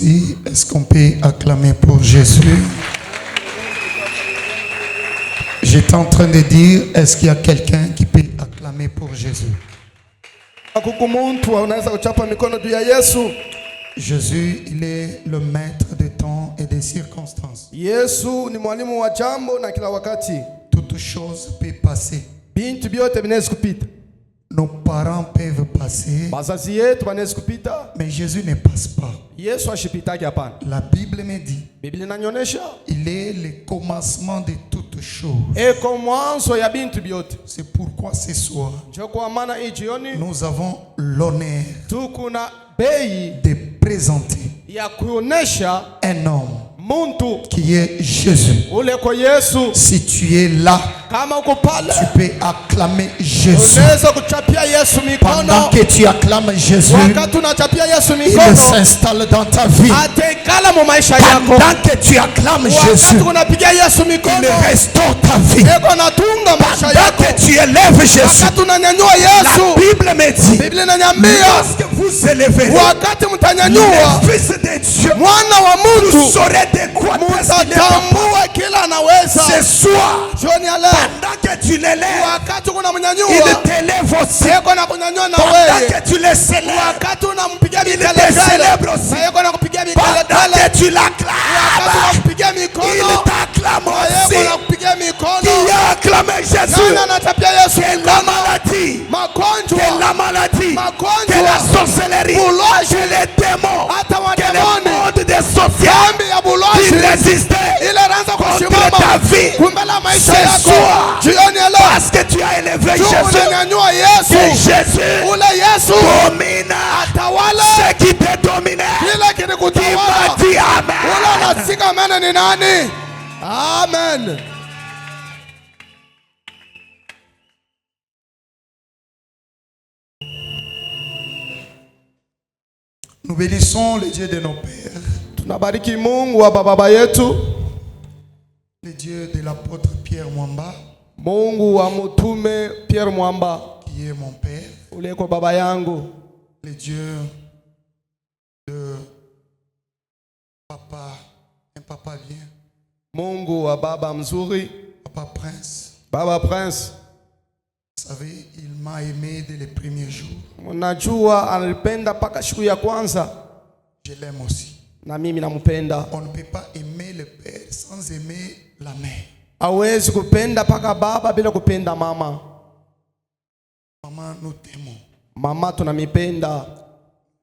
aussi. Est-ce qu'on peut acclamer pour Jésus? J'étais en train de dire, est-ce qu'il y a quelqu'un qui peut acclamer pour Jésus? Jésus, il est le maître des temps et des circonstances. Toutes choses peuvent passer. Nos parents peuvent passer, mais Jésus ne passe pas. La Bible me dit, il est le commencement de toutes choses. C'est pourquoi ce soir, nous avons l'honneur de présenter un homme qui est Jésus. Si tu es là, tu peux acclamer Jésus. Pendant que tu acclames Jésus, il s'installe dans ta vie. Pendant que tu acclames Jésus, il restaure ta vie. Pendant que tu élèves Jésus, la Bible me dit, lorsque vous élevez le Fils de Dieu, vous saurez de quoi ce soir. Pendant que tu l'élèves, il t'élève aussi. Pendant que tu le célèbres, il te célèbre aussi. Pendant que tu l'acclames, il t'acclame aussi. Qui a acclamé Jésus? Que la maladie, que la maladie, que la sorcellerie, que les démons, que le monde des sorciers, il résistait contre ta vie. Ce soir, parce que tu as élevé Jésus, que Jésus domine ce qui te dominait. Qui m'a dit Amen. Amen. Nous bénissons le Dieu de nos pères, Tunabariki Mungu wa baba yetu, le Dieu de l'apôtre Pierre Mwamba, Mungu wa mtume Pierre Mwamba, qui est mon père, uleko baba yangu, le Dieu de papa, un papa bien, Mungu wa baba mzuri, papa Prince. baba Prince. Vous savez, il m'a aimé dès les premiers jours. Unajua ananipenda paka siku ya kwanza. Je l'aime aussi. Na mimi nampenda. On ne peut pas aimer le père sans aimer la mère. Hawezi kupenda paka baba bila kupenda mama. Maman, nous t'aimons. Mama tunamipenda.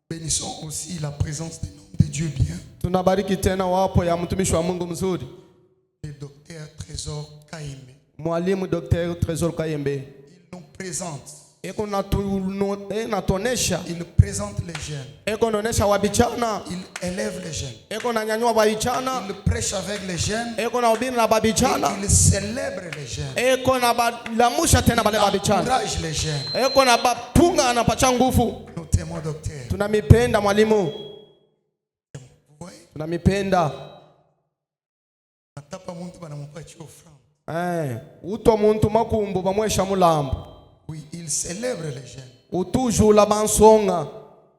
Bénissons aussi la présence de l'homme de Dieu bien. Tunabariki tena wapo ya mtumishi wa Mungu mzuri, Le docteur Trésor Kaimbe. mwalimu Dr. Trésor Kayembe. Il nous présente. Eko natonesha. Il présente les jeunes. Eko naonesha wabichana. Il élève les jeunes. Eko nanyanyua wabichana. Il prêche avec les jeunes. Eko nahubiri na babichana. Il célèbre les jeunes. Eko na balamusha tena bale Il babichana. encourage les jeunes. Eko na bapunga anapacha nguvu. Nous t'aimons, docteur. Tunamipenda mwalimu. Vous voyez? Tunamipenda. Natapa muntu banamupatia offrande. Uto muntu makumbu bamwesha mulambo. Oui, il célèbre les jeunes. Utujula bansonga.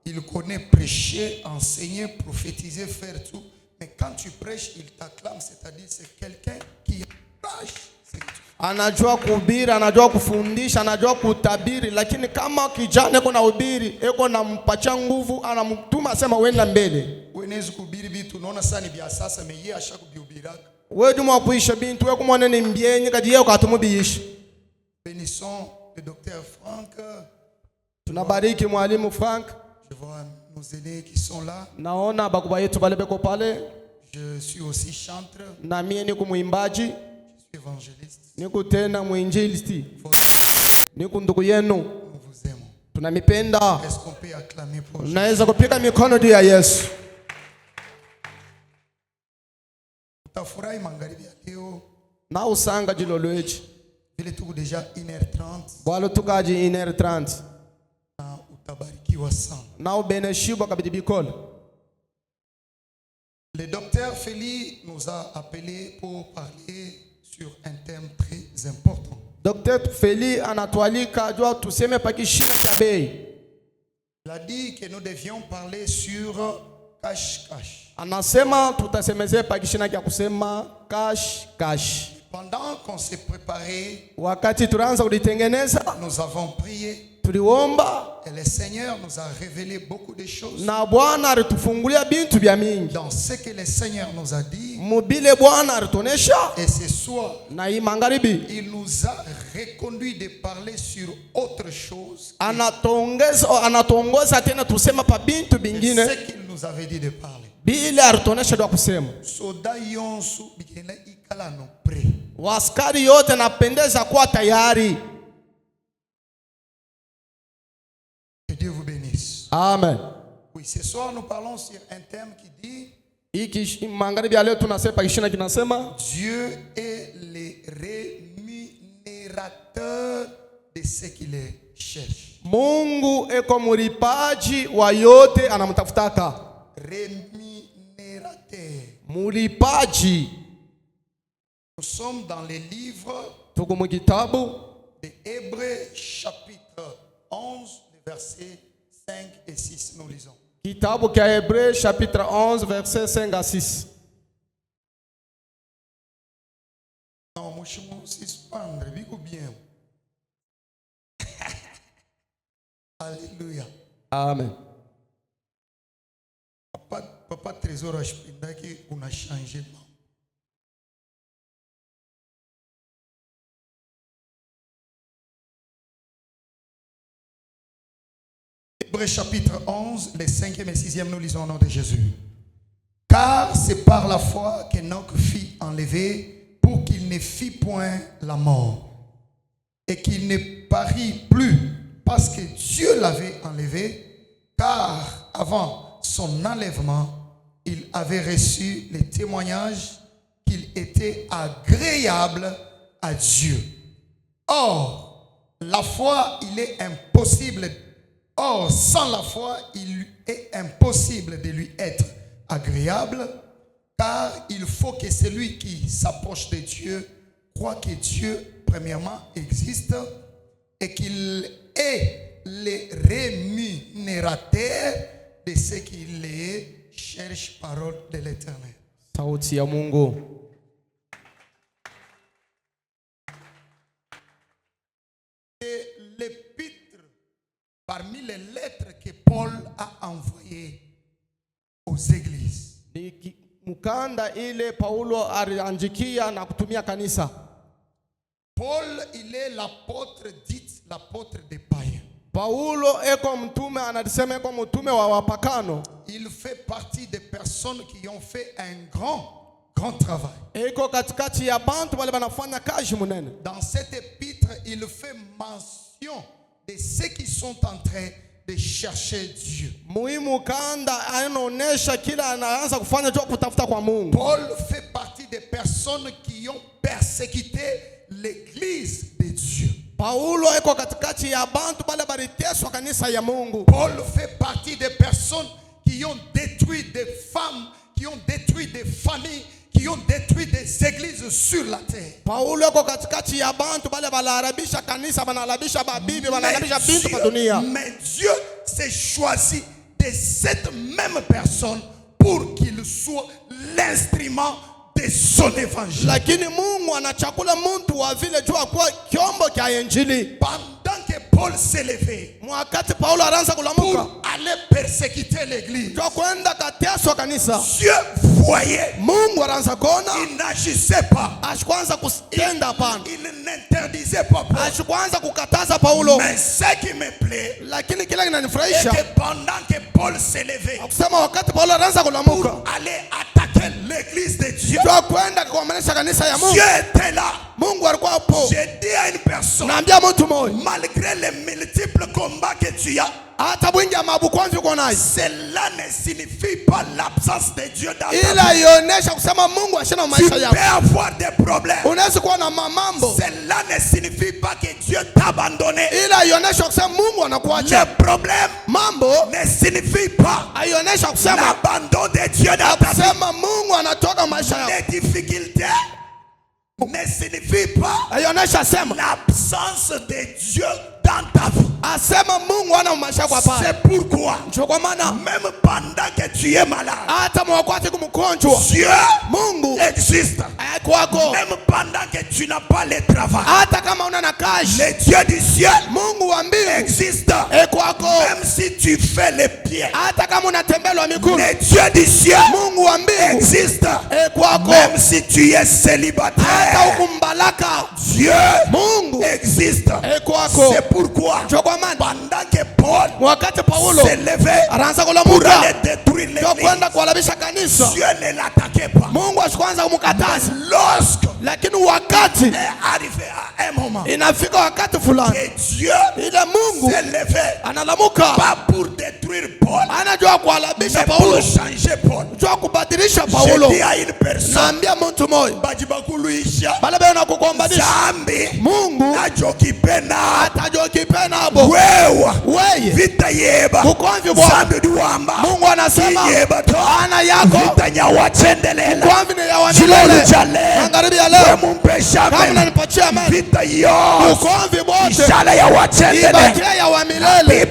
Il connaît prêcher, enseigner, prophétiser, faire tout. Mais quand tu prêches, il t'acclame, c'est-à-dire c'est quelqu'un qui prêche. Anajua kuhubiri, anajua kufundisha, anajua kutabiri, lakini kama kijana eko na hubiri, eko na mpacha nguvu, anamtuma asema wenda mbele. Wenezi kuhubiri vitu unaona sana vya sasa, mais yeye ashakubihubiraka. Wewe juma kuisha bintu wewe kumwone ni mbyenye kadi yeye ukatumubisha. Bénissons le docteur Franck. Tunabariki mwalimu Frank. Je vois nos aînés qui sont là. Naona bakuba yetu bale beko pale. Je suis aussi chanteur. Na mimi niko muimbaji. Je suis évangéliste. Niko tena muinjilisti. Niko ndugu yenu. Nous vous aimons. Tunamipenda. Est-ce qu'on peut acclamer pour Jésus? Naweza kupiga mikono juu ya Yesu. Utafurahi magharibi ya leo. Na usanga jilo lwechi. Vile tuko déjà 1h30. Bwalo tukaji 1h30. Na utabarikiwa sana. Na ubeneshiba kabidi bikola. Le docteur Feli nous a appelé pour parler sur un thème très important. Docteur Feli anatualika jua tuseme pakishina cha bei. Il a dit que nous devions parler sur cache cache. Anasema tutasemezea pakishina kia kusema cache cache. Pendant qu'on s'est préparé, wakati tunaanza kulitengeneza, nous avons prié. Tuliomba. Et le Seigneur nous a révélé beaucoup de choses. Na Bwana alitufungulia bintu bya mingi. Dans ce que le Seigneur nous a dit. Mubile Bwana alituonesha. Et ce soir, na hii magharibi, il nous a reconduit de parler sur autre chose. Anatongoza tena tusema pa bintu bingine. C'est ce qu'il nous avait dit de parler. Bile alituonesha ndio kusema. Soda yonsu bikena ikala no pre. Waskari yote napendeza kuwa tayari. Que Dieu vous bénisse. Amen. Oui, ce soir nous parlons sur un thème qui dit Dieu est le rémunérateur de ceux qui les cherchent. Mungu eko mulipaji wa yote anamtafutaka. Rémunérateur. Mulipaji. Nous sommes dans les livres de Hébreux chapitre 11, versets 5 et 6. Nous lisons. Kitabu kia Hébreux chapitre 11 verset 5 à 6. Non, moi je me suspendre, bien. Alléluia. Amen. Papa trésor ashpinda ki una changé. Hébreux chapitre 11, les 5e et 6e, nous lisons au nom de Jésus. Car c'est par la foi qu'Enoch fut enlevé pour qu'il ne fît point la mort et qu'il ne parut plus parce que Dieu l'avait enlevé, car avant son enlèvement, il avait reçu le témoignage qu'il était agréable à Dieu. Or, la foi, il est impossible. Or, sans la foi, il est impossible de lui être agréable, car il faut que celui qui s'approche de Dieu croit que Dieu, premièrement, existe et qu'il est le rémunérateur de ceux qui les cherchent, parole de l'Éternel. Sauti ya Mungu. C'est l'épître parmi les lettres que Paul a envoyées aux églises. Mukanda ile Paulo aliandikia na kutumia kanisa. Paul, il est l'apôtre, dit l'apôtre des païens. Paulo eko mtume, anasema eko mtume wa wapakano. Il fait partie des personnes qui ont fait un grand travail. Eko katikati ya bantu wale banafanya kazi munene. Dans cette épître, il fait mention de ceux qui sont en train de chercher Dieu. Paul fait partie des personnes qui ont persécuté l'église de Dieu. Paul fait partie des personnes qui ont détruit des femmes, qui ont détruit des familles, qui ont détruit des églises sur la terre. Mais Dieu s'est choisi de cette même personne pour qu'il soit l'instrument de son évangile. Pendant que Paul s'est levé pour aller persécuter l'église, Dieu voyait, il n'agissait pas, il n'interdisait pas Paul. Mais ce qui me plaît, c'est que pendant que Paul s'est levé pour aller attaquer l'église de Dieu, Dieu était là. J'ai dit à une personne, malgré les multiples combats que tu as, cela ne signifie pas l'absence de Dieu dans ta vie. Tu peux avoir des problèmes. Cela ne signifie pas que Dieu t'a abandonné. Le problème ne signifie pas l'abandon de Dieu dans ta vie. Les difficultés ne signifie pas l'absence de Dieu dans ta vie. Asema Mungu ana mashaka hapa. C'est pourquoi même pendant que tu es malade, Dieu Mungu existe. Même pendant que tu n'as pas le travail, le Dieu du ciel existe. Même si tu fais les pieds, le Dieu du ciel existe. Même si tu es célibataire, Dieu existe. C'est pourquoi pendant que Paul s'élevait pour aller détruire l'église, Dieu ne l'attaquait pas. Lorsque est arrivé à un moment que Dieu s'élevait pas pour détruire Paul, mais pour changer Paul. Je dis à une personne, Mungu ajokipe nabo wewe vita yeba zambi duwamba Mungu anasema ana yako vita nyawachendelela jilolu magharibi ya leo kama unanipatia amani vita yo ukomvi bote ishala ya wachendele ibakia ya wa milele.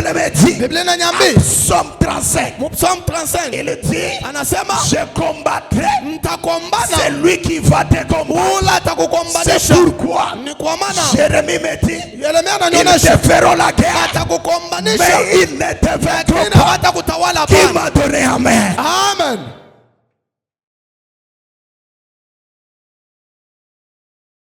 Biblia inaniambia Psalm 35 Psalm 35 il dit anasema je combattrai mtakombana celui qui va te combattre. ula atakukombanisha. C'est pourquoi ni kwa maana Jérémie me dit Yeremia ils ananionyesha te feront la guerre atakukombanisha mais ils ne te vaincront lakini pas. hawatakutawala. Qui m'a donné amen? Amen.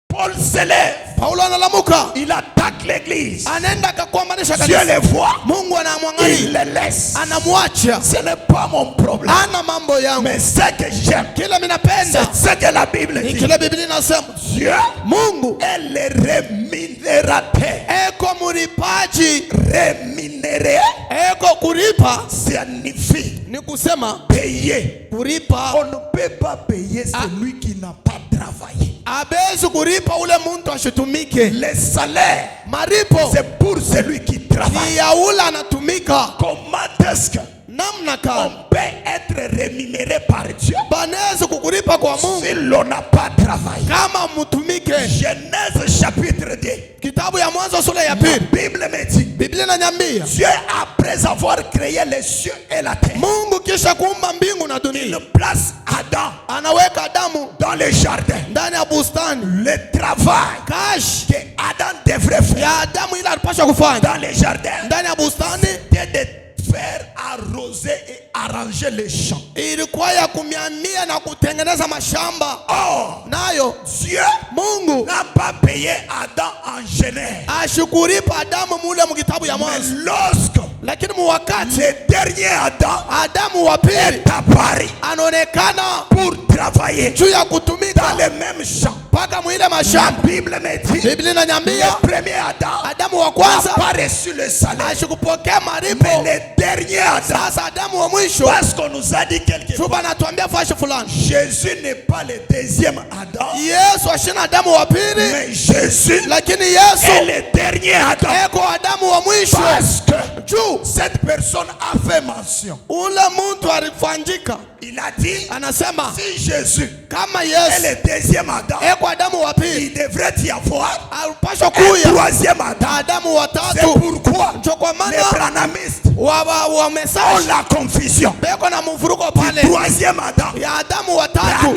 Paul s'élève, Paulo analamuka, il attaque l'église. anaenda akakuombanisha Dieu kanisa. les voit, Mungu il anamwangalia, les laisse. anamwacha. Ce n'est pas mon problème, Ana mambo yangu, mais ce que j'aime, kile mimi napenda c'est ce que la Bible ni dit. kile Biblia inasema. Dieu Mungu est le rémunérateur. eko mulipaji. Rémunéré Eko kulipa signifie ni kusema payer. kulipa. On ne peut pas payer celui qui n'a pas travaillé. Abezi kulipa ule muntu ashitumike. Le salaire, Maripo c'est pour celui qui travaille. ni ya ule anatumika. Comment est-ce que Namna on kani peut être rémunéré par Dieu banaweza kukulipa kwa Mungu si l'on n'a pas travaillé? kama mutumike? Genèse chapitre 2. Kitabu ya Mwanzo sura ya La pili, Bible me dit, Biblia inaniambia Dieu après avoir créé les cieux et la terre, Mungu kisha kuumba mbingu na il dunia place Adam anaweka Adamu dans le jardin. ndani ya bustani. Le travail Kazi que Adam devrait faire ya Adamu ile alipaswa kufanya dans le jardin, ndani ya bustani c'était de faire arroser et arranger les champs. ilikuwa ya kumiamia na kutengeneza mashamba. Or, Nayo Dieu Mungu n'a pas payé Adam en génère. ashukuripa Adamu mule mu kitabu ya Mais Mwanzo, lorsque lakini mu wakati le dernier Adam Adamu wa pili est apparu anaonekana pour travailler juu ya kutumika dans les mêmes champs, mpaka mwile la mashamba. Bible me dit, Biblia inaniambia le premier Adam Adamu wa n'a kwanza pas reçu le salaire. ashikupokea maripo. Mais le dernier Adam, Sasa Adamu wa mwisho parce qu'on nous a dit quelque chose, chupa anatuambia fashi fulani, Jésus n'est pas le deuxième Adam, Yesu ashina Adamu wa pili, mais Jésus lakini est Yesu le dernier Adam. eko Adamu wa mwisho. Parce que Juu cette personne a fait mention. ule muntu alifanjika, Il a dit, anasema si Jésus kama est Yesu le deuxième Adam, eko Adamu wa pili, il devrait y avoir alipashwa un kuya troisième Adam. Adamu wa C'est tatu. pourquoi Ndio kwa les maana branamistes wa ont message la confusion. beko na mvuruko pale Troisième Adam. ya Adamu wa tatu.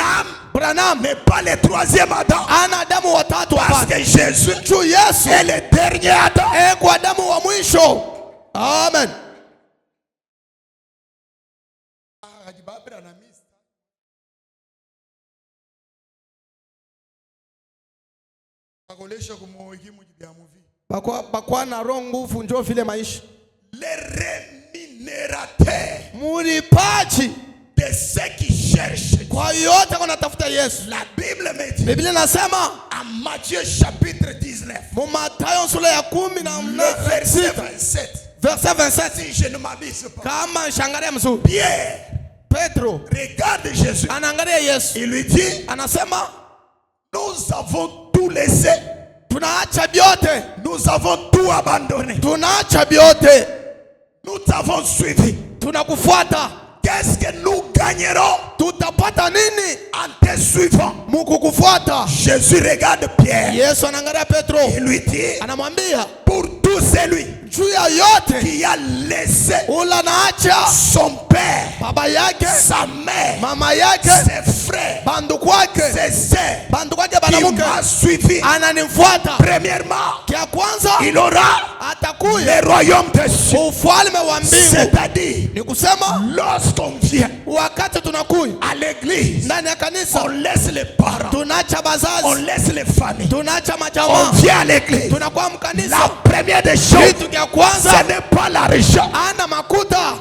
Branham Mais pas le troisième Adam. ana Adamu wa tatu Parce hapa. que Jésus Juu Yesu est le dernier Adam. eko Adamu wa mwisho. Amen. Bakwa na roho nguvu njo vile maisha. Les rémunérateurs Mulipaji de ceux qui cherchent. kwa yote wanatafuta Yesu. La Bible me dit, Biblia nasema en Matthieu chapitre 19, mu Mathayo sura ya 10 na le verset 27, verset 27, si je ne m'abuse pas, kama shangalia mzuri, Pierre Petro regarde Jésus. anaangalia Yesu, Il lui dit, anasema nous avons tout laissé, tunaacha vyote, nous avons tout abandonné, tunaacha vyote, nous t'avons suivi. tunakufuata. qu'est-ce que nous gagnerons tutapata nini en te suivant? mukukufuata? Jésus regarde Pierre. Yesu anaangalia Petro, Il lui dit, anamwambia pour tout celui juu ya yote qui a laissé ula naacha son père, baba yake, sa mère, mama yake, ses frères, bandu kwake, ses sœurs, bandu kwake qui banamuke, m'a suivi, ananifuata. premièrement, Kia kwanza il aura atakuya le royaume des cieux. ufalme wa mbingu. C'est-à-dire, Ni kusema lorsqu'on vient wakati tunakuya à l'église, ndani ya on kanisa, laisse les parents, tunacha on bazazi, laisse les familles, tunacha on majamaa, vient à l'église. tunakuwa La mkanisa. première des choses, Kitu kia kwanza ce n'est pas l'argent. ana makuta.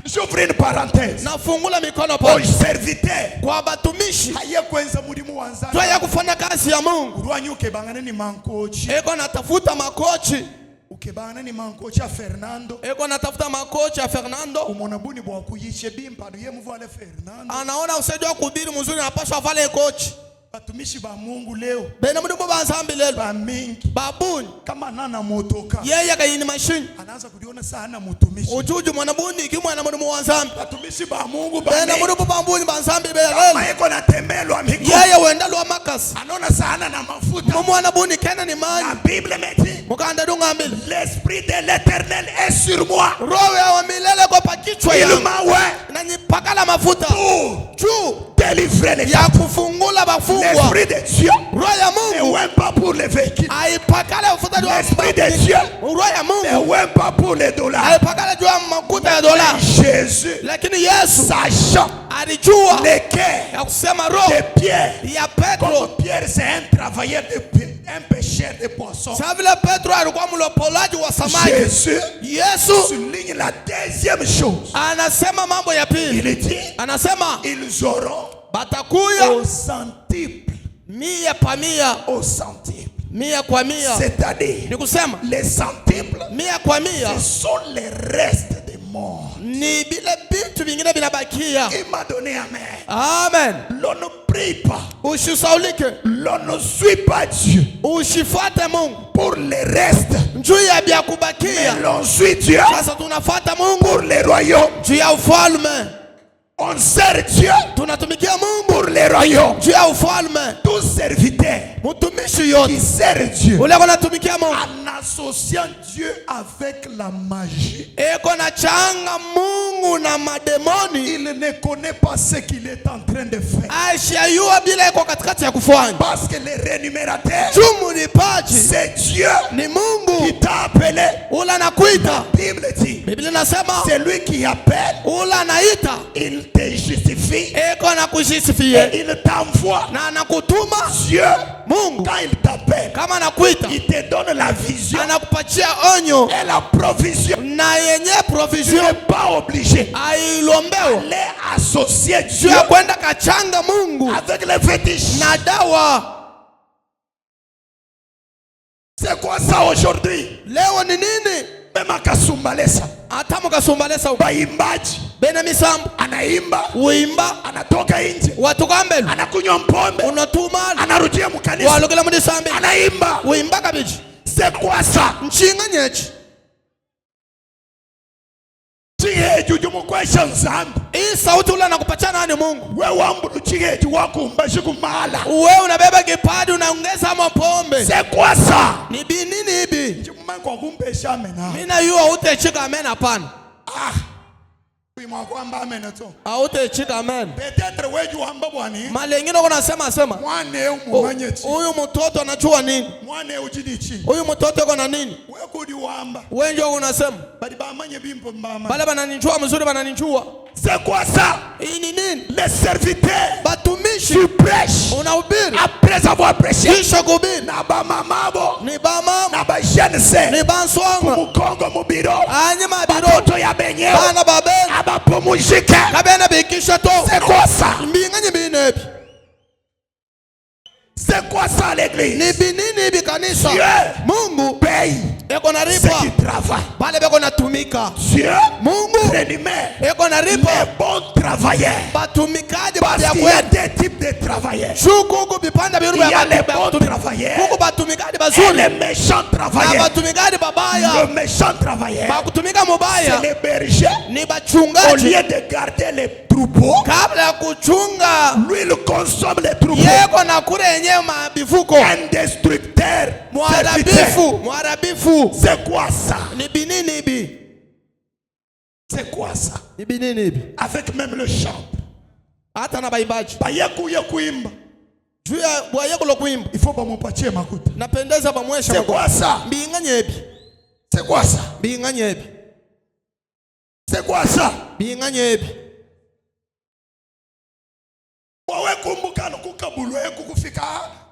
J'ouvre une parenthèse. Nafungula mikono Au pale serviteur, kwa batumishi haye kwenza mulimu wanzana. twaya kufanya kazi ya Mungu. Urwanyuke bangana ni mankochi. Eko natafuta makochi, Ukebana ni mankochi ya Fernando. eko natafuta makochi ya Fernando. Umona buni bwa kuyishe bimpado ye muvale Fernando. Anaona usaidiwa kuhubiri mzuri, anapaswa vale kochi. Batumishi ba Mungu leo Bena mudimu banzambi lelo ba mingi babuni kama nana motoka yeye kayini mashini anaanza kuliona sana mutumishi. ujuju mwanabuni kimwana mudimu wanzambi. Batumishi ba Mungu ba Bena mingi mudimu bambuni banzambi be kama lelo iko na tembelwa miguu yeye wenda lwa makasi anaona sana na mafuta. mwana buni kena ni La mani Bible me dit, mukanda dunga mbili l'esprit de l'Éternel est sur moi. roho ya milele kwa pakichwa Il yangu m'a ouais na nipakala mafuta pour juu délivrer les ya kufungula bafungwa. l'esprit de Dieu Roho ya ne Mungu ouais pas pour les véhicules. aipakala ufuta juu ya L'esprit de Dieu roho ya ne Mungu ouais pas pour les dollars. aipakala juu ya makuta ya dola. Jésus, Lakini Yesu sachant alijua les cœurs ya kusema roho de Pierre, ya Petro. comme Pierre c'est un travailleur un pêcheur de poissons. Sasa vile Petro alikuwa mlopolaji wa samaki, Jésus Yesu souligne la deuxième chose. anasema mambo ya pili. Il dit, Anasema ils auront batakuya au centuple, mia pa mia, au centuple. mia kwa mia. C'est-à-dire, Ni kusema les centuples, mia kwa mia ce sont les restes des morts. ni bile vitu vingine vinabakia. Il m'a donné amen. Amen. L'on ne prie pas, Usisaulike, l'on ne suit pas Dieu usifuate Mungu pour les restes, juu ya vya mais kubakia. l'on suit Dieu Sasa tunafuata Mungu pour les royaumes. juu ya ufalme. On sert Dieu Tunatumikia Mungu pour les royaumes. juu ya ufalme. Tout serviteur Mtumishi qui yote sert Dieu ule kunatumikia Mungu en associant Dieu avec la magie, eko na changa Mungu na mademoni, il ne connaît pas ce qu'il est en train de faire. ashayua bila iko katikati ya kufanya. Parce que le rémunérateur, Jumu lipaji c'est Dieu ni Mungu qui t'a appelé. ula nakuita. La Bible dit, Biblia nasema c'est lui qui appelle, ula naita il te justifie eko na et kujisifie il t'envoie. na anakutuma. Dieu, Mungu quand il t'appelle, kama nakuita il te donne la vision anakupatia onyo et la provision. na yenye Tu provision n'es pas obligé ailombewa d'aller associer juu Dieu ya kwenda kachanga Mungu avec les fétiches. na dawa. C'est quoi ça aujourd'hui? Leo ni nini? Même à Kasumbalesa, Hata mukasumbalesa baimbaji bena misambo anaimba, uimba anatoka nje, watuka mbele anakunywa mpombe, unatumana anarudia mkanisa, walugila mudisambi anaimba. uimba kabiji C'est quoi ça? nchinga nyechi. Chiheju mukwesha nzambi. Hii sauti ule anakupatia nani? Mungu. We wambulu chiheju wakumbashi kumala. Wewe unabeba kipadi unaongeza mapombe. C'est quoi ça? Ni nini hivi? Chimumangu wakumbesha amena. Mina yuwa utechika amen hapana. Ah. Wimwa kwamba amena to. Hautechika amen. Peut-être weju wamba bwani. Malengine kuna sema. Mwane umumanyeti. Huyu mtoto anachua nini? Mwane ujidichi. Huyu mtoto yuko na nini? We kudi wamba. Wewe ndio unasema. Bali bamanye bimpo mbama. Bale bananijua mzuri bananijua. C'est quoi ça? Hii ni nini? Les serviteurs. Batumishi. Tu prêches. Unahubiri. Après avoir prêché. Kisha kuhubiri. Na ba mamabo. Ni ba mama. Na ba jeune se. Ni ba nsonga. Mukongo mubiro. Anyima biro. Batoto ya benyewe. Bana babeni. Abapumuzike. Kabena bikisha to. C'est quoi ça? Mbinga nyibinebi. C'est quoi ça l'église? Ni binini hivi kanisa? Dieu Mungu paye eko na ceux ripa qui travaillent. bale beko na tumika. Dieu Mungu rémunère eko na les ripa bons travailleurs. batumikaji Parce bale qu'il y a yakwe. des types de travailleurs. Shukuku bipanda biru Il y a ya les bons travailleurs kuku batumikaji et bazuri les méchants na travailleurs. batumikaji babaya. Le méchant travailleur, Bakutumika mubaya c'est les bergers. ni Au bachungaji. lieu de garder les troupeaux, Kabla ya kuchunga lui il consomme les troupeaux. yeko na kule yenyewe mabifuko. Un destructeur. Mwarabifu, mwarabifu. C'est quoi ça? Ni binini hivi? C'est quoi ça? Ni binini hivi? Avec même le chant. Hata na baibaji. Bayakuye kuimba. Juu ya bwayeko lo kuimba. Il faut bamupatie makuta. Napendeza bamwesha C'est quoi ça? Mbinga nyebi. C'est quoi ça? Mbinga nyebi. C'est quoi ça? Mbinga nyebi. Wawe kumbuka kukabulwe kukufika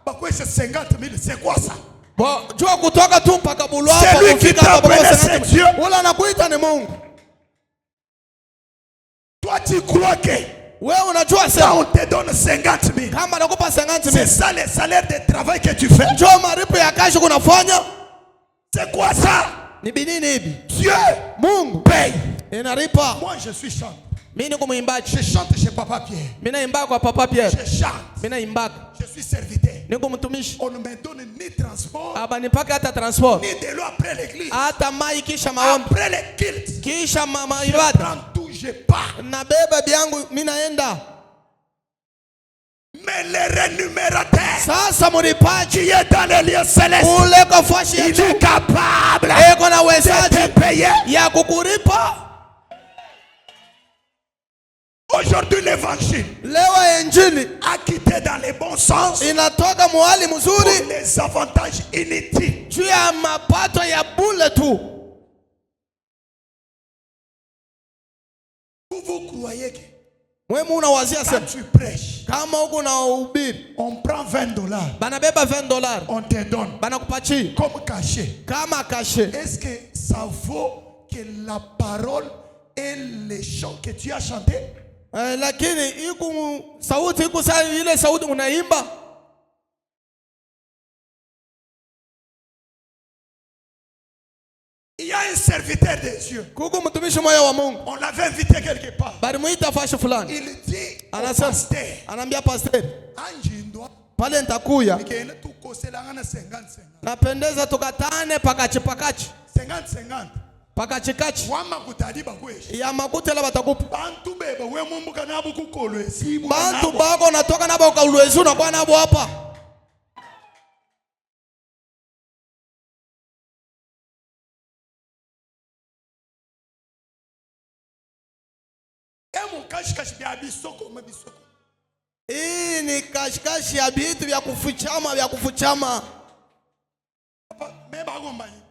bakweshe 50,000. C'est quoi ça? Bo jua kutoka tu mpaka bulu hapa C'est lui qui t'appelle, c'est Dieu. Wala anakuita ni Mungu. Toi tu crois que Wewe unajua quand sema on te donne 50,000, kama nakupa 50,000. c'est ça le salaire de travail que tu fais? Njoo maripo ya kazi kunafanya. C'est quoi ça? Ni binini hivi? Dieu Mungu paye. inaripa. Moi je suis chanteur. Mimi niko muimbaji. Je chante chez Papa Pierre. Mimi naimba kwa Papa Pierre. Je chante. Mimi naimba. Je suis serviteur. Niko mtumishi. On ne me donne ni transport, Aba nipaka hata transport. ni de l'eau après l'église. Hata mai kisha maombi. Après les cultes, Kisha mama je ibada. prends tout, je pars. Nabeba biangu mimi naenda. Mais le rémunérateur Sasa mlipaji qui est dans les lieux célestes, ule kwa fashi ya il juu. est capable Eko na de wezaji te payer. ya kukulipa. Aujourd'hui, l'évangile Leo injili a quitté dans les bons sens inatoka muhali pour mzuri les avantages inutiles. juu ya mapato ya bule tu. Vous croyez que Wewe unawazia quand sema tu prêches, kama huko na ubiri on prend $20, banabeba $20 on te donne banakupachi comme cachet. kama kashe. Est-ce que ça vaut que la parole et les chants que tu as chantés? Lakini iku sauti iku saa ile sauti unaimba. Il y a un serviteur de Dieu. Kuku mtumishi moyo wa Mungu. On l'avait invité quelque part. Bali muita fashi fulani. Il dit au Anasema, pasteur, anaambia pastor, Anjindwa, pale nitakuya. nikenda tukoselana 50-50. Napendeza tukatane pakachi pakachi. 50-50. Pakachi kachi. Wama kutadiba kweshi. Ya makutela batakupa. Bantu beba we mumbuka nabu kukolwe sibu. Bantu bako natoka nabo kaulwezu na kwa nabo hapa. Emu kashikashi bya bisoko mabisoko. Hii ni kashikashi ya vitu vya kufuchama vya kufuchama. Papa meba ngombanyi.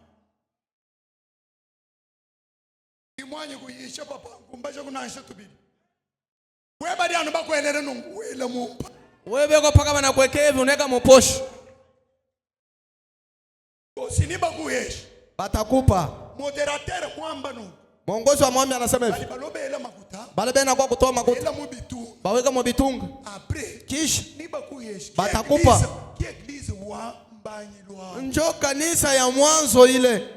Imwanye kuyisha papa kumbaje kunansha tubili. Weba diano bakwelele nonguwela mumpa. Wewe kwa paka banakuwekea hivi unaweka mposhi. Osiniba kuyeshi. Batakupa. Moderateur kwamba no. Mwongozi wa mwami anasema hivi. Bali balobela makuta. Bale bena kwa kutoa makuta. Ela mubitu. Baweka mbitunga. Après. Kisha Niba kuyeshi. batakupa. Qui église wa mbanyi lwa. Njoo kanisa ya mwanzo ile.